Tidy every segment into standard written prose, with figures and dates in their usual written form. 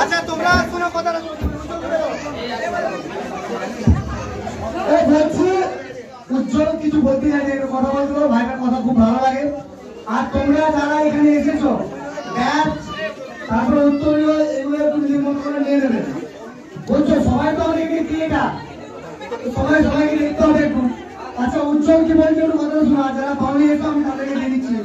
আচ্ছা তোমরা শোনো কথাটা বলছি উজ্জ্বল কিছু বলতে চাই, একটু কথা বলতে পারো, ভাইটার কথা খুব ভালো লাগে। আর তোমরা যারা এখানে এসেছো ব্যাচ তারপরে উত্তরীয় এগুলো একটু নির্মল করে নিয়ে নেবে। বলছো সবাই তো অনেকে ক্রিয়েটার, সবাই সবাইকে দেখতে হবে একটু। আচ্ছা উজ্জ্বল কি বলছে একটু কথা শোনো, আর যারা পাওনি এসো আমি তাদেরকে দিয়ে দিচ্ছি।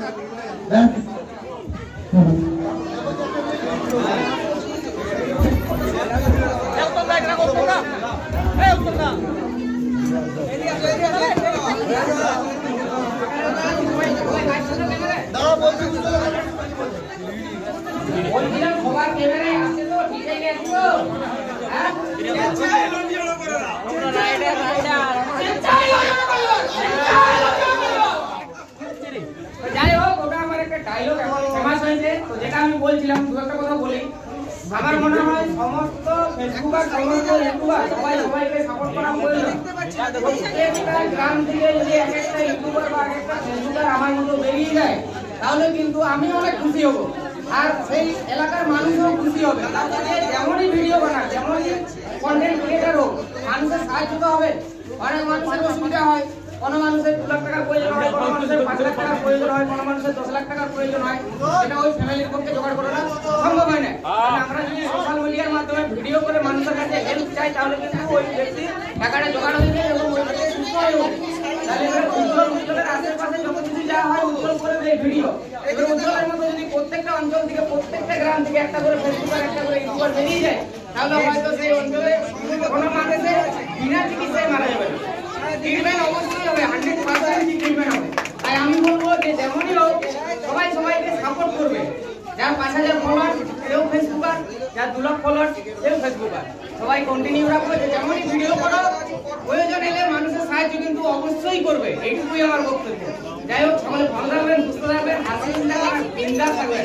যাই হোক, ওটা আমার একটা ডায়লগ ফেমাস হয়েছে, তো যেটা আমি বলছিলাম দু একটা কথা বলি। আমার মনে হয় সমস্ত ফেসবুকার, সমস্ত ইউটিউবার সবাই সবাইকে সাপোর্ট করা প্রয়োজন। প্রত্যেকটা গ্রাম থেকে যদি এক একটা ইউটিউবার বা এক একটা ফেসবুকার আমার মতো বেরিয়ে যায়, তাহলে কিন্তু আমি অনেক খুশি হব, আর সেই এলাকার মানুষও খুশি হবে। তাহলে যেমনই ভিডিও বানাক, যেমনই কন্টেন্ট ক্রিয়েটার হোক, মানুষের সাহায্য তো হবে। অনেক মানুষের অসুবিধা হয়, কোনো মানুষের 2 লাখ টাকার প্রয়োজন হয়, কোনো মানুষের 5 লাখ টাকার প্রয়োজন হয়, কোনো মানুষের 10 লাখ টাকার প্রয়োজন হয়। এটা ওই ফ্যামিলির পক্ষে জোগাড় করাটা সম্ভব হয় না। আমরা যদি সোশ্যাল মিডিয়ার মাধ্যমে ভিডিও করে মানুষের কাছে হেল্প চাই, তাহলে কিন্তু ওই ব্যক্তি টাকাটা জোগাড় হয়ে যায় এবং ওই ব্যক্তি সুস্থ হয়ে ওঠে। তাহলে উজ্জ্বলের আশেপাশে যত কিছু যা হয় উজ্জ্বল করে এই ভিডিও, এবার উজ্জ্বলের মতো যদি প্রত্যেকটা অঞ্চল থেকে, প্রত্যেকটা গ্রাম থেকে একটা করে ফেসবুকার, একটা করে ইউটিউবার বেরিয়ে যায়, তাহলে হয়তো সেই অঞ্চলে কোনো মানুষের বিনা চিকিৎসায় মারা যাবে না। ট্রিটমেন্ট অবশ্যই হবে, 100% ট্রিটমেন্ট হবে। তাই আমি বলবো যে যেমনই হোক সবাই সবাইকে সাপোর্ট করবে। যার 5000 ফলোয়ার সেও ফেসবুকার, যার 2 লাখ ফলোয়ার সেও ফেসবুকার। সবাই কন্টিনিউ রাখবো যে যেমনই ভিডিও করো, প্রয়োজন এলে মানুষের সাহায্য কিন্তু অবশ্যই করবে, এইটুকুই আমার বক্তব্য। যাই হোক, সকলে ভালো থাকবেন, সুস্থ থাকবেন, হাসি থাকবেন, বিন্দাস থাকবেন।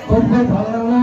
খুব ভালো লাগলো।